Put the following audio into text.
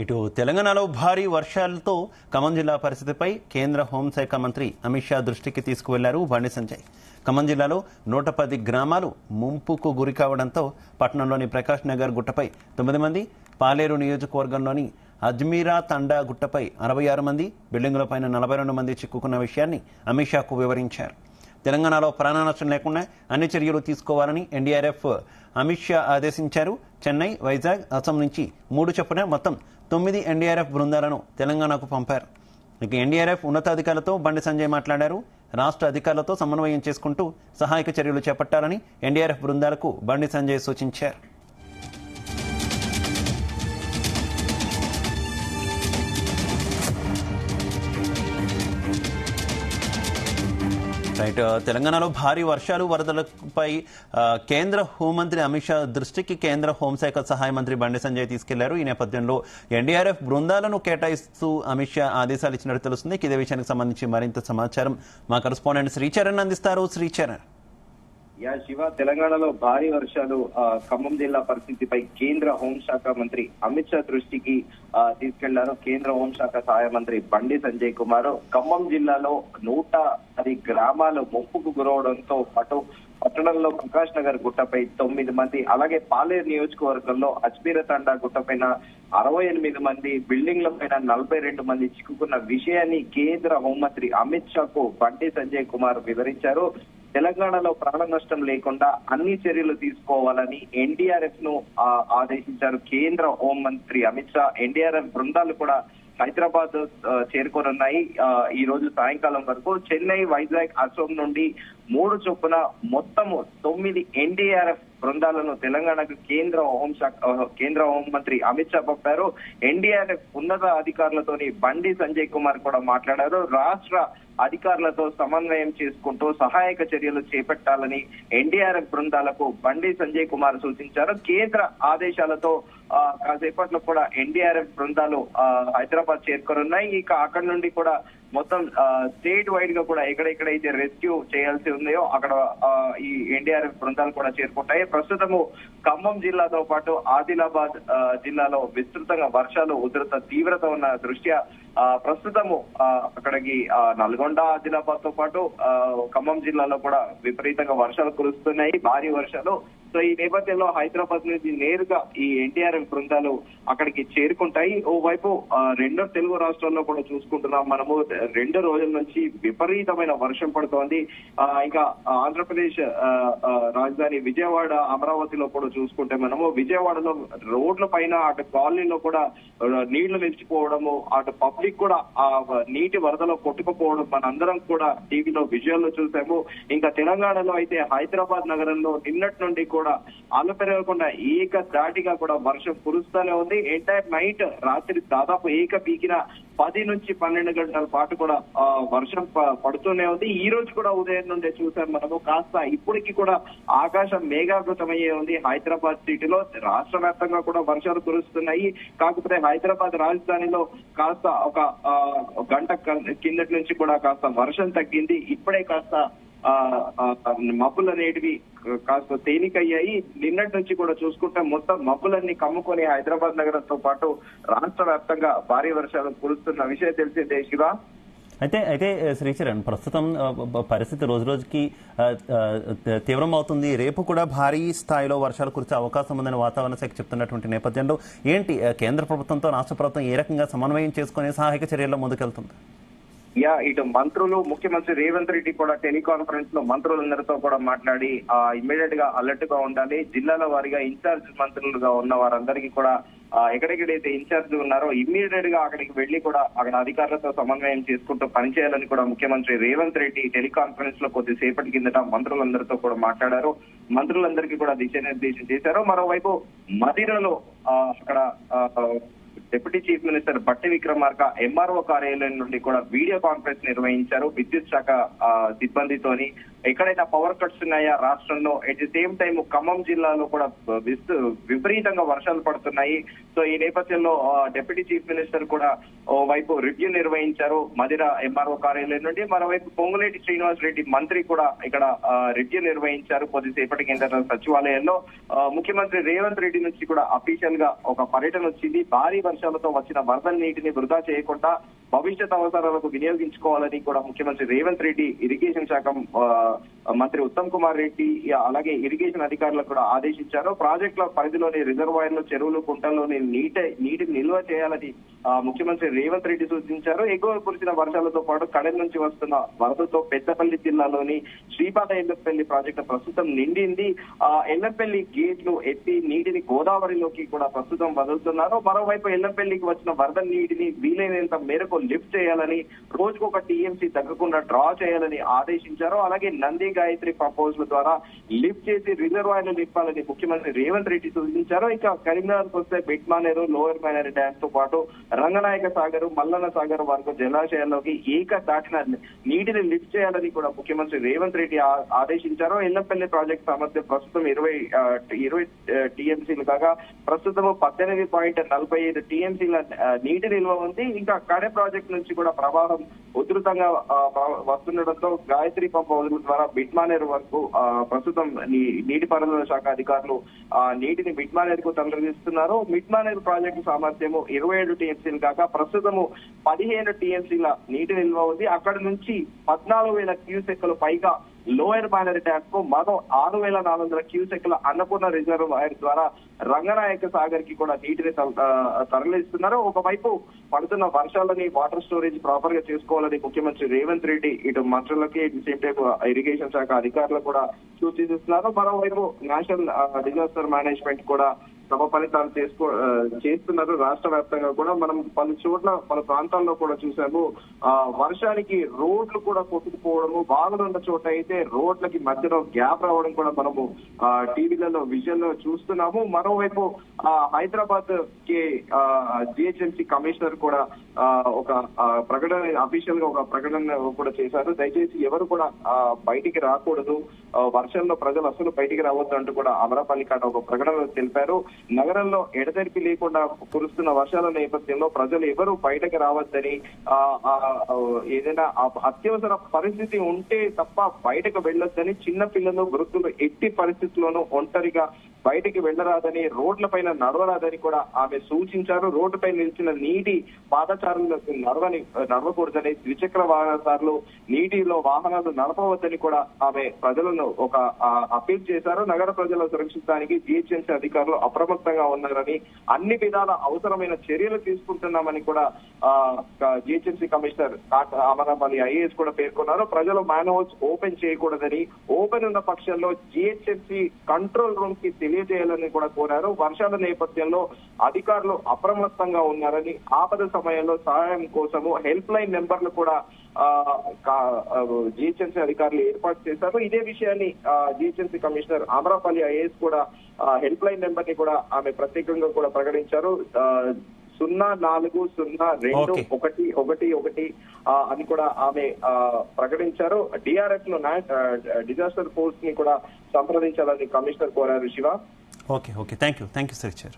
ఇటు తెలంగాణలో భారీ వర్షాలతో ఖమ్మం జిల్లా పరిస్థితిపై కేంద్ర హోంశాఖ మంత్రి అమిత్ షా దృష్టికి తీసుకువెళ్లారు బండి సంజయ్. ఖమ్మం జిల్లాలో 110 గ్రామాలు ముంపుకు గురి కావడంతో పట్టణంలోని ప్రకాష్ నగర్ గుట్టపై 9 మంది, పాలేరు నియోజకవర్గంలోని అజ్మీరా తండా గుట్టపై 66 మంది, బిల్డింగులపైన 42 మంది చిక్కుకున్న విషయాన్ని అమిత్ షాకు వివరించారు. తెలంగాణలో ప్రాణ నష్టం లేకుండా అన్ని చర్యలు తీసుకోవాలని ఎన్డీఆర్ఎఫ్ అమిత్ షా ఆదేశించారు. చెన్నై, వైజాగ్, అస్సాం నుంచి 3 చొప్పున మొత్తం 9 ఎన్డీఆర్ఎఫ్ బృందాలను తెలంగాణకు పంపారు. ఇక ఎన్డీఆర్ఎఫ్ ఉన్నతాధికారులతో బండి సంజయ్ మాట్లాడారు. రాష్ట్ర అధికారులతో సమన్వయం చేసుకుంటూ సహాయక చర్యలు చేపట్టాలని ఎన్డీఆర్ఎఫ్ బృందాలకు బండి సంజయ్ సూచించారు. తెలంగాణలో భారీ వర్షాలు, వరదలపై కేంద్ర హోంమంత్రి అమిత్ షా దృష్టికి కేంద్ర హోంశాఖ సహాయ మంత్రి బండి సంజయ్ తీసుకెళ్లారు. ఈ నేపథ్యంలో ఎన్డీఆర్ఎఫ్ బృందాలను కేటాయిస్తూ అమిత్ షా ఆదేశాలు ఇచ్చినట్టు తెలుస్తుంది. ఇదే విషయానికి సంబంధించి మరింత సమాచారం మా కరెస్పాండెంట్ శ్రీచరణ్ అందిస్తారు. శ్రీచరణ్. శివ, తెలంగాణలో భారీ వర్షాలు, ఖమ్మం జిల్లా పరిస్థితిపై కేంద్ర హోంశాఖ మంత్రి అమిత్ షా దృష్టికి తీసుకెళ్లారు. కేంద్ర హోంశాఖ సహాయ మంత్రి బండి సంజయ్ కుమార్ ఖమ్మం జిల్లాలో 110 గ్రామాలు ముంపుకు గురవడంతో పాటు పట్టణంలో ప్రకాష్ నగర్ గుట్టపై 9 మంది, అలాగే పాలేరు నియోజకవర్గంలో అజ్మీరా తండా గుట్టపైన 68 మంది, బిల్డింగ్ల పైన 42 మంది చిక్కుకున్న విషయాన్ని కేంద్ర హోంమంత్రి అమిత్ షాకు బండి సంజయ్ కుమార్ వివరించారు. తెలంగాణలో ప్రాణ నష్టం లేకుండా అన్ని చర్యలు తీసుకోవాలని ఎన్డీఆర్ఎఫ్ ను ఆదేశించారు. కేంద్ర హోంమంత్రి అమిత్ షా ఎన్డీఆర్ఎఫ్ బృందాలు కూడా హైదరాబాద్ చేరుకోనున్నాయి. ఈ రోజు సాయంకాలం వరకు చెన్నై, వైజాగ్, అసోం నుండి 3 చొప్పున మొత్తము 9 ఎన్డీఆర్ఎఫ్ బృందాలను తెలంగాణకు కేంద్ర హోంమంత్రి అమిత్ షా పంపారు. ఎన్డీఆర్ఎఫ్ ఉన్నత అధికారులతోని బండి సంజయ్ కుమార్ కూడా మాట్లాడారు. రాష్ట్ర అధికారులతో సమన్వయం చేసుకుంటూ సహాయక చర్యలు చేపట్టాలని ఎన్డీఆర్ఎఫ్ బృందాలకు బండి సంజయ్ కుమార్ సూచించారు. కేంద్ర ఆదేశాలతో కాసేపట్లో కూడా ఎన్డీఆర్ఎఫ్ బృందాలు హైదరాబాద్ చేరుకోనున్నాయి. ఇక అక్కడి నుండి కూడా మొత్తం స్టేట్ వైడ్ గా కూడా ఎక్కడెక్కడైతే రెస్క్యూ చేయాల్సి ఉన్నాయో అక్కడ ఈ ఎన్డీఆర్ఎఫ్ బృందాలు కూడా చేరుకుంటాయి. ప్రస్తుతము ఖమ్మం జిల్లాతో పాటు ఆదిలాబాద్ జిల్లాలో విస్తృతంగా వర్షాలు ఉధృత తీవ్రత ఉన్న దృష్ట్యా ప్రస్తుతము అక్కడికి నల్గొండ, ఆదిలాబాద్ తో పాటు ఖమ్మం జిల్లాలో కూడా విపరీతంగా వర్షాలు కురుస్తున్నాయి, భారీ వర్షాలు. సో ఈ నేపథ్యంలో హైదరాబాద్ నుంచి నేరుగా ఈ ఎన్డీఆర్ఎఫ్ బృందాలు అక్కడికి చేరుకుంటాయి. ఓవైపు 2 తెలుగు రాష్ట్రాల్లో కూడా చూసుకుంటున్నాం మనము. 2 రోజుల నుంచి విపరీతమైన వర్షం పడుతోంది. ఇంకా ఆంధ్రప్రదేశ్ రాజధాని విజయవాడ, అమరావతిలో కూడా చూసుకుంటే మనము విజయవాడలో రోడ్ల పైన అటు కాలనీలో కూడా నీళ్లు నిలిచిపోవడము, అటు పబ్లిక్ కూడా ఆ నీటి వరదలో కొట్టుకుపోవడం మనందరం కూడా టీవీలో విజువల్లో చూసాము. ఇంకా తెలంగాణలో అయితే హైదరాబాద్ నగరంలో నిన్నటి నుండి కూడా అలుపెరగకుండా ఏకధాటిగా కూడా వర్షం కురుస్తూనే ఉంది. ఎంటైర్ నైట్, రాత్రి దాదాపు పీకిన 10 నుంచి 12 గంటల పాటు కూడా వర్షం పడుతూనే ఉంది. ఈ రోజు కూడా ఉదయం నుండే చూసాం మనము. కాస్త ఇప్పటికి కూడా ఆకాశం మేఘావృతమయ్యే ఉంది హైదరాబాద్ సిటీలో. రాష్ట్ర వ్యాప్తంగా కూడా వర్షాలు కురుస్తున్నాయి. కాకపోతే హైదరాబాద్ రాజధానిలో కాస్త ఒక గంట కిందటి నుంచి కూడా కాస్త వర్షం తగ్గింది. ఇప్పుడే కాస్త మబ్బులు అనేటివి కాస్త తేలికయ్యాయి. నిన్నటి నుంచి కూడా చూసుకుంటే మొత్తం మబ్బులన్నీ కమ్ముకొని హైదరాబాద్ నగరంతో పాటు రాష్ట్ర వ్యాప్తంగా భారీ వర్షాలు కురుస్తున్న విషయం తెలిసిందే శివ. అయితే శ్రీచరణ్, ప్రస్తుతం పరిస్థితి రోజు రోజుకి తీవ్రం అవుతుంది. రేపు కూడా భారీ స్థాయిలో వర్షాలు కురిసే అవకాశం ఉందని వాతావరణ శాఖ చెప్తున్నటువంటి నేపథ్యంలో ఏంటి కేంద్ర ప్రభుత్వంతో రాష్ట్ర ప్రభుత్వం ఏ రకంగా సమన్వయం చేసుకుని సహాయక చర్యల్లో ముందుకెళ్తుంది? ఇటు మంత్రులు, ముఖ్యమంత్రి రేవంత్ రెడ్డి కూడా టెలికాన్ఫరెన్స్ లో మంత్రులందరితో కూడా మాట్లాడి ఇమ్మీడియట్ గా అలర్ట్ గా ఉండాలి. జిల్లాల వారీగా ఇన్ఛార్జ్ మంత్రులుగా ఉన్న వారందరికీ కూడా ఎక్కడెక్కడైతే ఇన్ఛార్జ్ ఉన్నారో ఇమ్మీడియట్ గా అక్కడికి వెళ్లి కూడా అక్కడ అధికారులతో సమన్వయం చేసుకుంటూ పనిచేయాలని కూడా ముఖ్యమంత్రి రేవంత్ రెడ్డి టెలికాన్ఫరెన్స్ లో కొద్దిసేపటి కిందట మంత్రులందరితో కూడా మాట్లాడారు. మంత్రులందరికీ కూడా దిశానిర్దేశం చేశారు. మరోవైపు మదిరలో అక్కడ డిప్యూటీ చీఫ్ మినిస్టర్ బట్టి విక్రమార్క ఎంఆర్ఓ కార్యాలయం నుండి కూడా వీడియో కాన్ఫరెన్స్ నిర్వహించారు. విద్యుత్ శాఖ సిబ్బందితోని ఎక్కడైతే పవర్ కట్స్ ఉన్నాయా రాష్ట్రంలో, at the same time Khammam జిల్లాలో కూడా విపరీతంగా వర్షాలు పడుతున్నాయి. సో ఈ నేపథ్యంలో డిప్యూటీ చీఫ్ మినిస్టర్ కూడా ఓవైపు రివ్యూ నిర్వహించారు మధిర ఎంఆర్ఓ కార్యాలయం నుండి. మరోవైపు పొంగులేటి శ్రీనివాస్ రెడ్డి మంత్రి కూడా ఇక్కడ రివ్యూ నిర్వహించారు కొద్దిసేపటి కింద సచివాలయంలో. ముఖ్యమంత్రి రేవంత్ రెడ్డి నుంచి కూడా అఫీషియల్ గా ఒక పర్యటన వచ్చింది. భారీ వర్షాలతో వచ్చిన వరద నీటిని వృధా చేయకుండా భవిష్యత్ అవసరాలకు వినియోగించుకోవాలని కూడా ముఖ్యమంత్రి రేవంత్ రెడ్డి ఇరిగేషన్ శాఖ మంత్రి ఉత్తమ్ కుమార్ రెడ్డి అలాగే ఇరిగేషన్ అధికారులకు కూడా ఆదేశించారు. ప్రాజెక్టుల పరిధిలోని రిజర్వాయర్లు, చెరువులు, కుంటల్లోని నీటిని నిల్వ చేయాలని ముఖ్యమంత్రి రేవంత్ రెడ్డి సూచించారు. ఎగువ కురిసిన వర్షాలతో పాటు కడెం నుంచి వస్తున్న వరదతో పెద్దపల్లి జిల్లాలోని శ్రీపాద ఎల్లపల్లి ప్రాజెక్టు ప్రస్తుతం నిండింది. ఎల్లపల్లి గేట్లు ఎత్తి నీటిని గోదావరిలోకి కూడా ప్రస్తుతం వదులుతున్నారు. మరోవైపు ఎల్లపల్లికి వచ్చిన వరద నీటిని వీలైనంత మేరకు లిఫ్ట్ చేయాలని, రోజుకొక టీఎంసీ తగ్గకుండా డ్రా చేయాలని ఆదేశించారు. అలాగే నంది గాయత్రి ప్రపోజల్ ద్వారా లిఫ్ట్ చేసి రిజర్వాయర్లు నింపాలని ముఖ్యమంత్రి రేవంత్ రెడ్డి సూచించారు. ఇక కరీంనగర్కి వస్తే బిడ్మానేరు, లోయర్ మైనర్ డ్యామ్స్ తో పాటు రంగనాయక సాగర్, మల్లన్న సాగర్ వరకు జలాశయాల్లోకి దాటిన నీటిని లిఫ్ట్ చేయాలని కూడా ముఖ్యమంత్రి రేవంత్ రెడ్డి ఆదేశించారు. ఎల్లపల్లి ప్రాజెక్టు సామర్థ్యం ప్రస్తుతం 20 టీఎంసీలు కాగా ప్రస్తుతం 18.45 టీఎంసీల నీటి నిల్వ ఉంది. ఇంకా కడే ప్రాజెక్టు నుంచి కూడా ప్రవాహం ఉధృతంగా వస్తుండటంతో గాయత్రి పంప్ హౌజుల ద్వారా బిడ్మానేరు వరకు ప్రస్తుతం నీటిపారుదల శాఖ అధికారులు నీటిని బిడ్మానేరుకు తరలిస్తున్నారు. బిడ్మానేరు ప్రాజెక్టు సామర్థ్యము 27 టీఎంసీలు కాక ప్రస్తుతము 15 టీఎంసీల నీటి నిల్వ ఉంది. అక్కడ నుంచి 14,000 క్యూసెక్లు పైగా లోయర్ మైనర్ డ్యామ్ కు మరో 6,400 క్యూసెక్ల అన్నపూర్ణ రిజర్వాయర్ ద్వారా రంగనాయక సాగర్ కి కూడా నీటిని తరలిస్తున్నారు. ఒకవైపు పడుతున్న వర్షాలని వాటర్ స్టోరేజ్ ప్రాపర్ గా చేసుకోవాలని ముఖ్యమంత్రి రేవంత్ రెడ్డి ఇటు మంత్రులకి సేమ్ టైం ఇరిగేషన్ శాఖ అధికారులు కూడా సూచిస్తున్నారు. మరోవైపు నేషనల్ డిజాస్టర్ మేనేజ్మెంట్ కూడా సభ ఫలితాలు చేస్తున్నారు. రాష్ట్ర వ్యాప్తంగా కూడా మనం పలు ప్రాంతాల్లో కూడా చూసాము. వర్షానికి రోడ్లు కూడా కొట్టుకుపోవడము, బాగులున్న చోట అయితే రోడ్లకి మధ్యలో గ్యాప్ రావడం కూడా మనము టీవీలలో విజువల్ లో చూస్తున్నాము. మరోవైపు హైదరాబాద్ కి జిహెచ్ఎంసీ కమిషనర్ కూడా ఒక ప్రకటన అఫీషియల్ గా ఒక ప్రకటన కూడా చేశారు. దయచేసి ఎవరు కూడా బయటికి రాకూడదు, వర్షంలో ప్రజలు అసలు బయటికి రావద్దు అంటూ కూడా అమరాపల్లి కాట ఒక ప్రకటన తెలిపారు. నగరంలో ఎడతెరిపి లేకుండా కురుస్తున్న వర్షాల నేపథ్యంలో ప్రజలు ఎవరు బయటకు రావద్దని, ఏదైనా అత్యవసర పరిస్థితి ఉంటే తప్ప బయటకు వెళ్లొద్దని, చిన్న పిల్లలు, వృద్ధులు ఎట్టి పరిస్థితుల్లోనూ ఒంటరిగా బయటికి వెళ్లరాదని, రోడ్లపైన నడవరాదని కూడా ఆమె సూచించారు. రోడ్డుపై నిలిచిన నీటి పాదచారులకు నడవకూడదని, ద్విచక్ర వాహనదారులు నీటిలో వాహనాలు నడపవద్దని కూడా ఆమె ప్రజలను ఒక అప్పీల్ చేశారు. నగర ప్రజల సురక్షితానికి జిహెచ్ఎంసీ అధికారులు అప్రమత్తంగా ఉన్నారని, అన్ని విధాల అవసరమైన చర్యలు తీసుకుంటున్నామని కూడా జిహెచ్ఎంసీ కమిషనర్ అమరాపల్లి ఐఏఎస్ కూడా పేర్కొన్నారు. ప్రజలు మ్యాన్హోల్స్ ఓపెన్ చేయకూడదని, ఓపెన్ ఉన్న పక్షంలో జిహెచ్ఎంసీ కంట్రోల్ రూమ్ కి తెలియజేయాలని కూడా కోరారు. వర్షాల నేపథ్యంలో అధికారులు అప్రమత్తంగా ఉన్నారని, ఆపద సమయంలో సహాయం కోసము హెల్ప్ లైన్ నెంబర్లు కూడా జిహెచ్ఎంసీ అధికారులు ఏర్పాటు చేశారు. ఇదే విషయాన్ని జిహెచ్ఎంసీ కమిషనర్ అమరాపల్లి ఐఏఎస్ కూడా హెల్ప్ లైన్ నెంబర్ ని కూడా ఆమె ప్రత్యేకంగా కూడా ప్రకటించారు. 04021111 అని కూడా ఆమె ప్రకటించారు. డిఆర్ఎఫ్ లో డిజాస్టర్ ఫోర్స్ ని కూడా సంప్రదించాలని కమిషనర్ కోరారు. Shiva, okay, thank you శ్రీచర్.